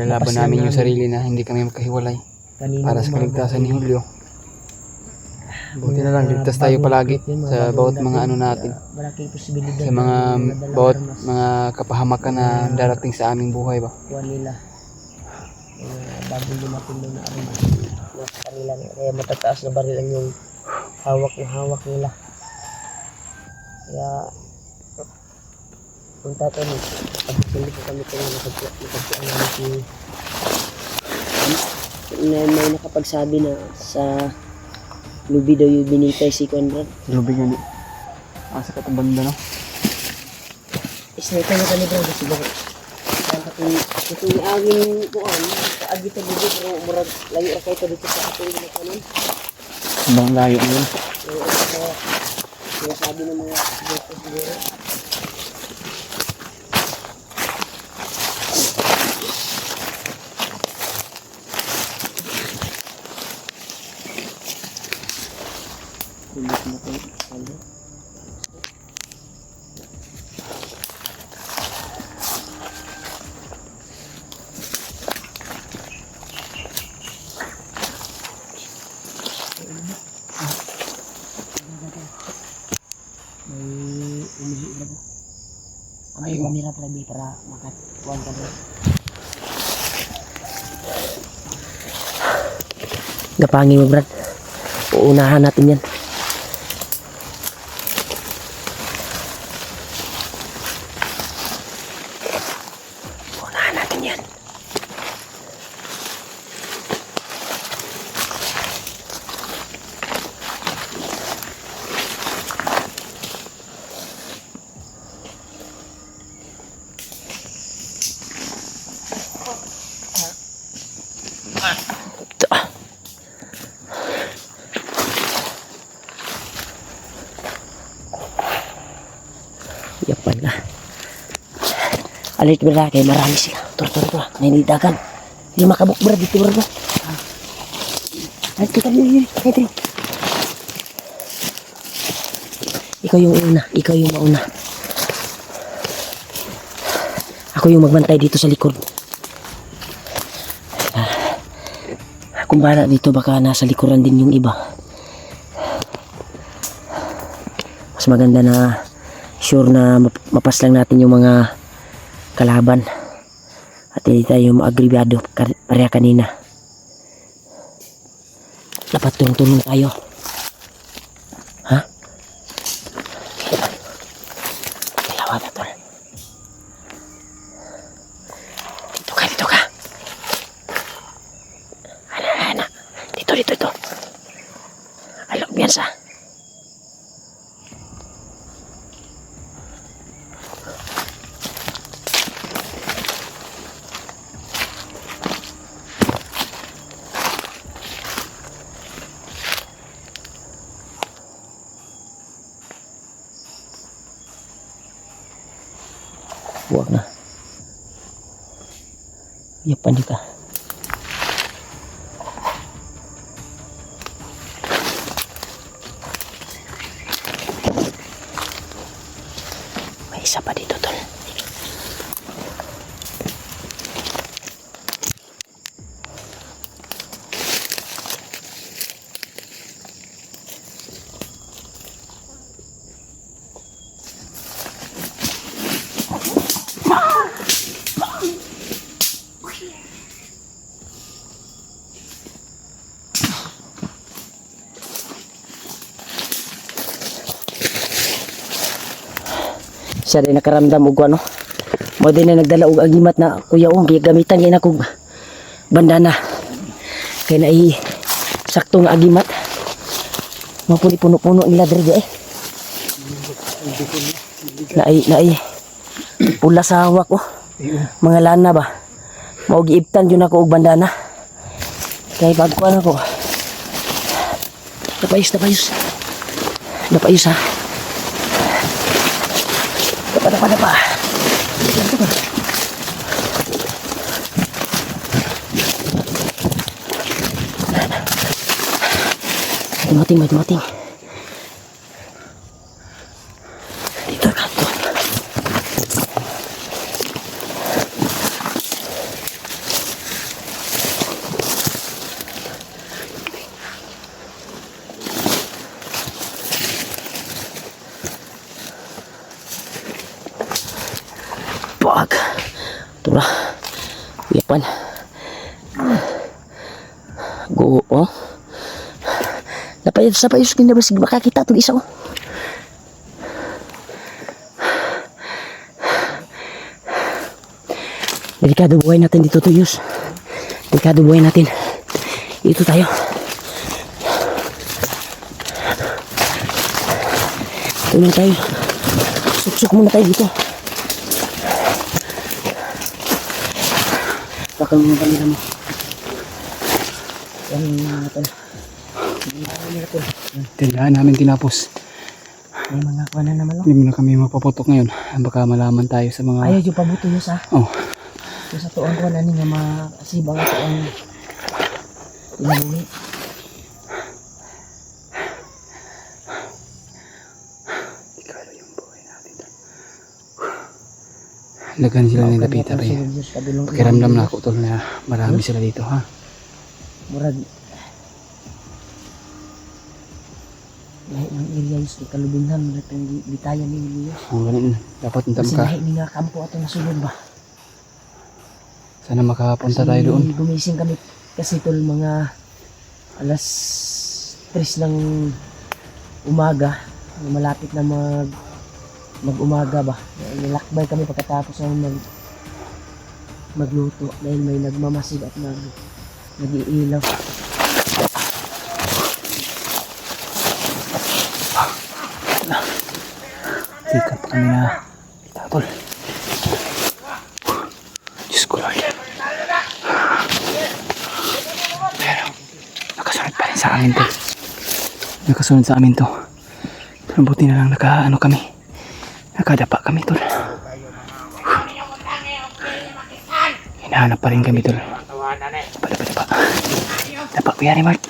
Lalaban namin yung sarili na hindi kami magkahiwalay para sa kaligtasan ni Julio. Buti na lang, ligtas tayo palagi sa bawat mga ano natin, sa mga bawat mga kapahamakan na darating sa aming buhay ba. Nila bago lumating doon na arma nasa kanila, kaya matataas na baril lang yung hawak nila. Kaya kung tatanong, pagpili ko kami kung nakagpuan namin may nakapagsabi na sa Lubi daw yung binitay si Conrad. Lubi nga ni. Sa katabanda no? Isnita na kami bro, siguro. Ito yung aging kuhan, kaagi sa Lubi, pero murag layo ra kayo dito sa atong ginakanon. Ibang layo na yun. Kaya sabi ng mga siguro. Kulit na ito. May kamera prabi para makatuan ka doon. Gapangi mo Brad. Uunahan natin yan. Uunahan natin yan. Yapan na. Alit berda kay marami siya. Tur-tur to. Nainidagan. Hindi makabuk berda dito berda. Alit kita yun. Alit. Ikaw yung una. Ikaw yung mauna. Ako yung magbantay dito sa likod. Kung bala dito baka nasa likuran din yung iba. Mas maganda na sure na mapaslang natin yung mga kalaban at hindi tayo maagribado pareha kanina. Dapat tulong-tulong tayo. Ha? Kailangan na to. Dito ka. Ana. Dito. Alok biasa. Huwag na. Yapan di ka. May isa pa dito tol. Siya din nakaramdam og ano. Mo din na nagdala og agimat na kuya ong gamitan kay nako bandana. Kay nai sakto nga agimat. Mapuli puno-puno nila diri eh. Nai pula sa hawak oh. Mga lana ba. Mao giibtan jud nako og bandana. Kay pagkuan ako. Dapayos ha. Dapa. Mating. Dito ka. Yapan. Go, oh. Napayad sa payos kinabas makakita ito isa, oh. Delikado buhay natin dito, Tuyos. Delikado buhay natin. Dito tayo. Tulong tayo. Suksok muna tayo dito. Bakal mo kanila mo. Yan natin. Tindahan namin tinapos. May mga kuha na naman, oh. Hindi mo na kami mapaputok ngayon. Baka malaman tayo sa mga... Ayaw yung pabuto yun sa. Oh. Yung sa tuon ko na nga makasibang ito ang ilabuhi. Lagan sila ng lapita pa yan. Pakiramdam na ako tol na marami sila dito ha. Murag lahi ng area yus kay kalubungan murag itong bitayan ni Elias. Ang ganun. Dapat untam Kasi ka. lahi ni nga kampo ato nasulod ba. Sana makapunta tayo doon. Gumising kami kasi tol mga alas 3 ng umaga. Malapit na mag-umaga ba. Nilakbay kami pagkatapos ng magluto dahil may nagmamasid at nag-iilaw. Sikat kami na tol. Diyos ko Lord. Pero nakasunod pa rin sa amin to. Nakasunod sa amin to. Pero buti na lang kami. Nakadapa kami tol. Hinahanap pa rin kami tol. Dapa. Dapa pa yan Mart.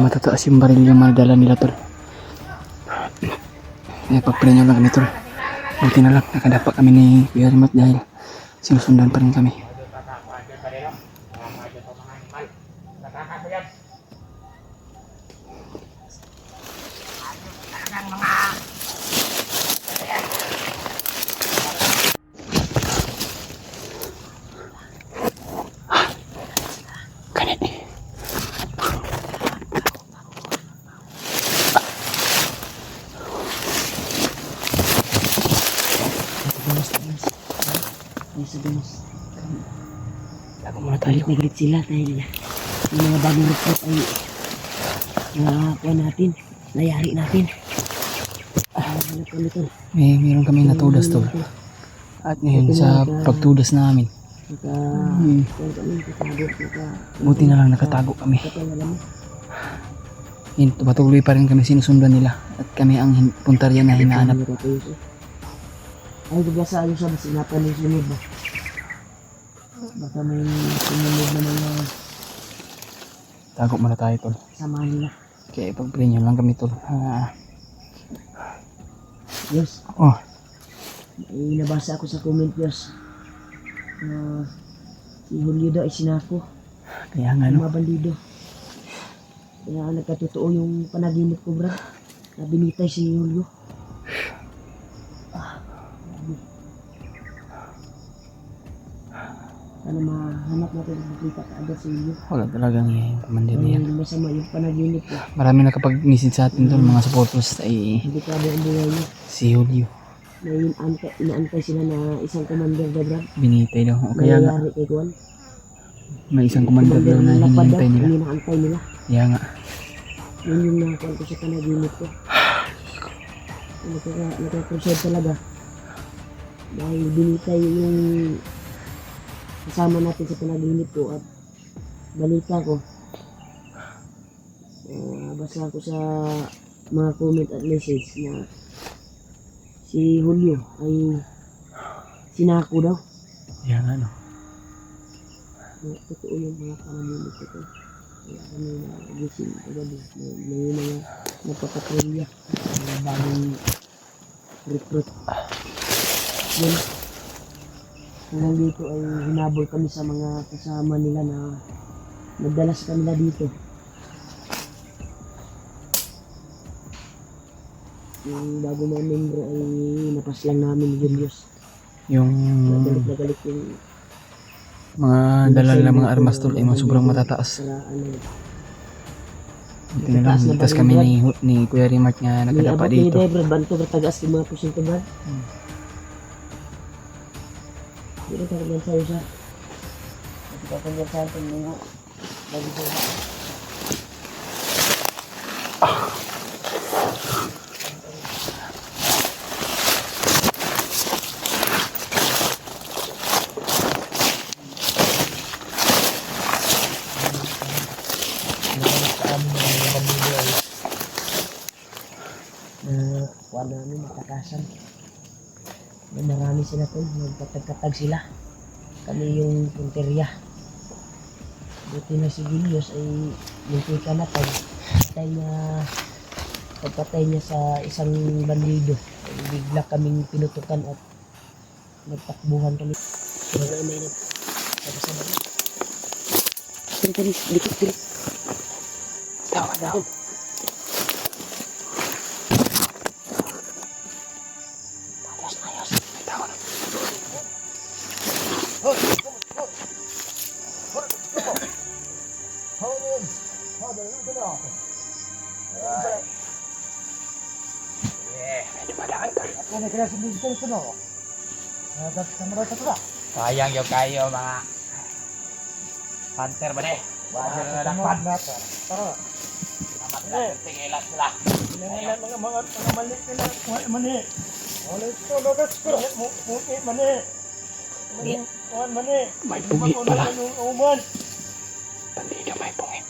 Matataas yung baril yung madala nila tol. Pagprinyo lang kami tol. Buti na lang nakadapa kami ni Kuya Remat dahil sinusundan pa rin kami. Ganit eh. Bago muna tayo. Naglit sila dahil yung mga bagong report ay nakakuha natin, nayari natin. Meron kami natudas tol. At ngayon sa pagtudas namin. Buti na lang nakatago kami. Patuloy pa rin kami sinusundan nila. At kami ang puntarya na hinahanap. Ay, bigasa ayun siya, sinapan yung sunod ba? Baka may sumunod na mga Tago muna tayo tol. samahan nila. Kaya ipag-prinyo lang kami tol. Yes, Oh, may nabasa ako sa comment yes. Si Julio daw ay sinako. kaya nga no. Mga bandido. Kaya nagkatotoo yung panaginip ko, bro. Na binitay si Julio. Sana mahanap natin at makita kaagad si Julio. Wala talagang kumandir na yan. Ay, masama yung panaginip ko. Marami nakapag-message sa atin tol. Mga supporters ay Hindi ka ba ang buhay niya. si Julio. Na inaantay sila na isang commander daw, bro. Binitay daw. O kaya nga, Nangyayari kay Juan. may isang commander daw na hinihintay nila. Hindi naantay nila. Kaya nga. Yun yung nakakuha ko sa panaginip ko. Nagkakonserve talaga. Dahil binitay yung kasama natin sa panaginip ko at balita ko. Basa ko sa mga comment at message na si Julio ay sinako daw. Kaya nga no. Totoo yung mga panaginip ko. Kaya kami nagising kagabi. May mga nagpapatrolya. Mga bagong recruit. Yun. hanggang dito ay hinabol kami sa mga kasama nila na nagdala sa kanila dito. Yung bago mga membro ay napaslang namin ni Julius. Yung Galit na galit yung mga dala ng mga armas tol ay mga sobrang matataas. sa ano. Buti na lang, ligtas kami ni Kuya Rimark nga nagkadapa dito. May abot banto bertagas yung mga pusinto Brad. Dito ka rin sa'yo siya. Dito ka rin sa atin mo. Lagi ko. Kuha namin matakasan. Marami sila to, nagkatag-katag sila. Kami yung punteriya. Buti na si Julius ay munti ka na pagpatay niya sa isang bandido. Ay bigla kaming pinutukan at nagtakbuhan kami. Wala may nagkakasama. Tari, dikit. Daw. Sayang yung kayo mga hunter ba ne? Wajar na dapat. Tara. Amat na tingilan sila. Mga malik nila, kuha mani. Alis ko, logas ko. Muki mani. Kuha mani. May pugi pala. Uman. Bandido may pugi.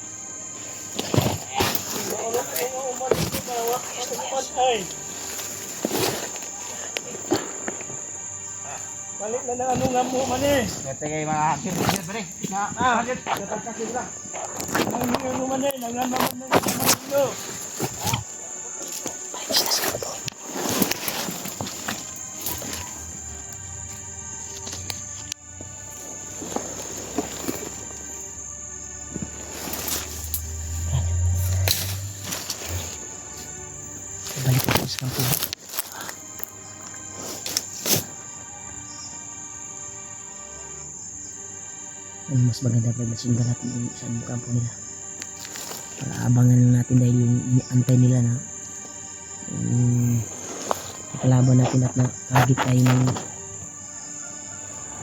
Balik na ano nga mo mani. Ngete kay mga hunter ba ne? Hagit, katagkakit lang. Ano mani, nangangaman na naman. Balik ako sa kampo. Ang mas maganda pa masundan natin yung sa kampo nila. Para abangan lang natin dahil yung iniantay nila na kalaban natin at nakagit tayo ng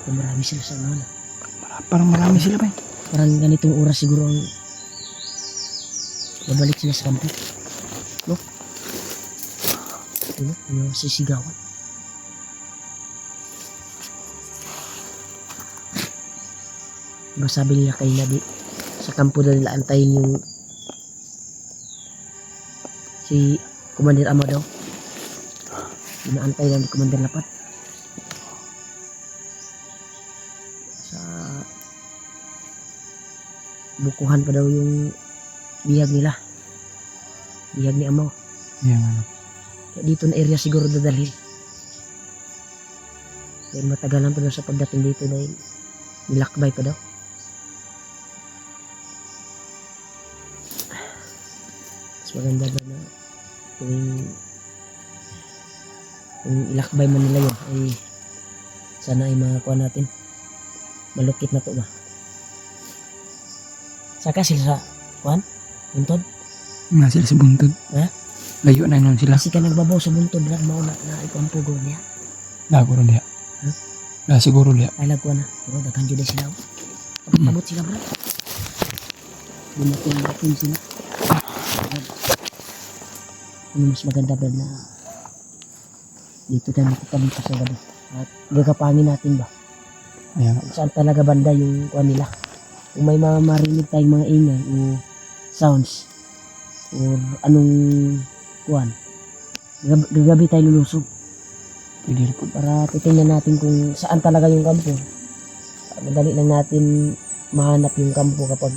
marami sila sa mga Parang marami sila ba? parang ganitong oras siguro ang babalik sila sa kampo. No? Ito, yung sisigawan. Diba sabi nila kayo na di sa kampo na nila antayin yung si Commander Ama daw. Inaantay lang ni Commander Lapat. Sa bukuhan pa daw yung bihag nila. Bihag ni Amaw. Yan ano. Kaya dito na area siguro dadalhin. Dahil matagalan pa daw sa pagdating dito dahil nilakbay pa daw. Mas maganda ba na kung ilakbay man nila yun ay sana ay makakuha natin. Malukit na to ba? Saka sila sa kuhan? Buntod? Nga sila sa buntod. Ha? Layo na nun sila. Kasi ka nagbabaw sa buntod lang mauna na ipampugo niya. Laguro niya. Ha? La siguro niya. Ay lagkuhan na. Pero daghan dyan sila. Abot sila bro. Bumatong sila. Ano mas maganda ba na dito tayo makikabit sa gabi at gagapangin natin ba Ayan. saan talaga banda yung kuha nila kung may mga marinig tayong mga ingay o sounds or anong kuhan gagabi tayo lulusog Pwede rin po. para titingnan natin kung saan talaga yung kampo. Madali lang natin mahanap yung kampo kapag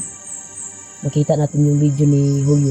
makita natin yung video ni Julio.